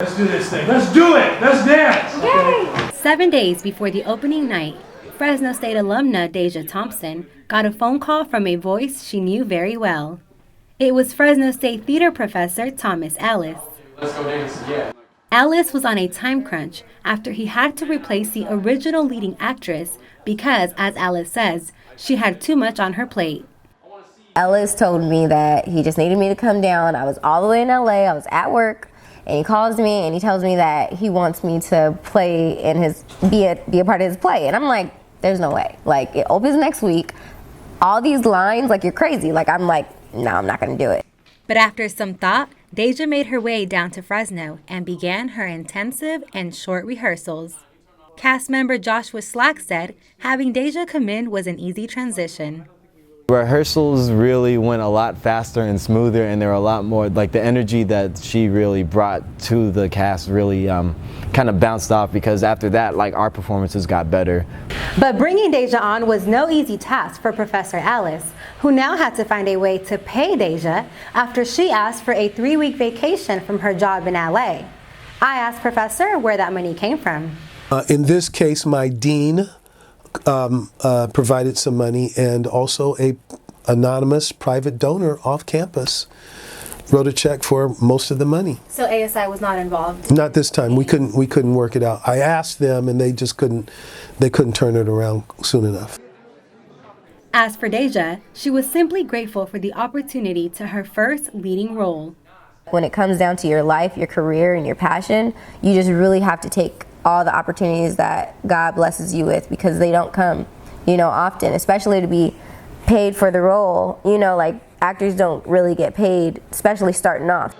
Let's do this thing. Let's do it. Let's dance. Yay! 7 days before the opening night, Fresno State alumna Deja Thompson got a phone call from a voice she knew very well. It was Fresno State theater professor Thomas Ellis. Let's go dance again. Ellis was on a time crunch after he had to replace the original leading actress because, as Ellis says, she had too much on her plate. Ellis told me that he just needed me to come down. I was all the way in LA, I was at work, and he calls me and he tells me that he wants me to play in be a part of his play. And I'm like, there's no way. Like, it opens next week, all these lines, like, you're crazy. Like, I'm like, no, I'm not gonna do it. But after some thought, Deja made her way down to Fresno and began her intensive and short rehearsals. Cast member Joshua Slack said having Deja come in was an easy transition. Rehearsals really went a lot faster and smoother, and there were a lot more, like the energy that she really brought to the cast really kind of bounced off, because after that, like, our performances got better. But bringing Deja on was no easy task for Professor Alice, who now had to find a way to pay Deja after she asked for a 3-week vacation from her job in LA. I asked Professor where that money came from. In this case, my dean provided some money, and also a anonymous private donor off campus wrote a check for most of the money. So ASI was not involved? Not this time. We couldn't work it out. I asked them, and they just couldn't turn it around soon enough. As for Deja, she was simply grateful for the opportunity to her first leading role. When it comes down to your life, your career, and your passion, you just really have to take all the opportunities that God blesses you with, because they don't come, often, especially to be paid for the role. Like, actors don't really get paid, especially starting off.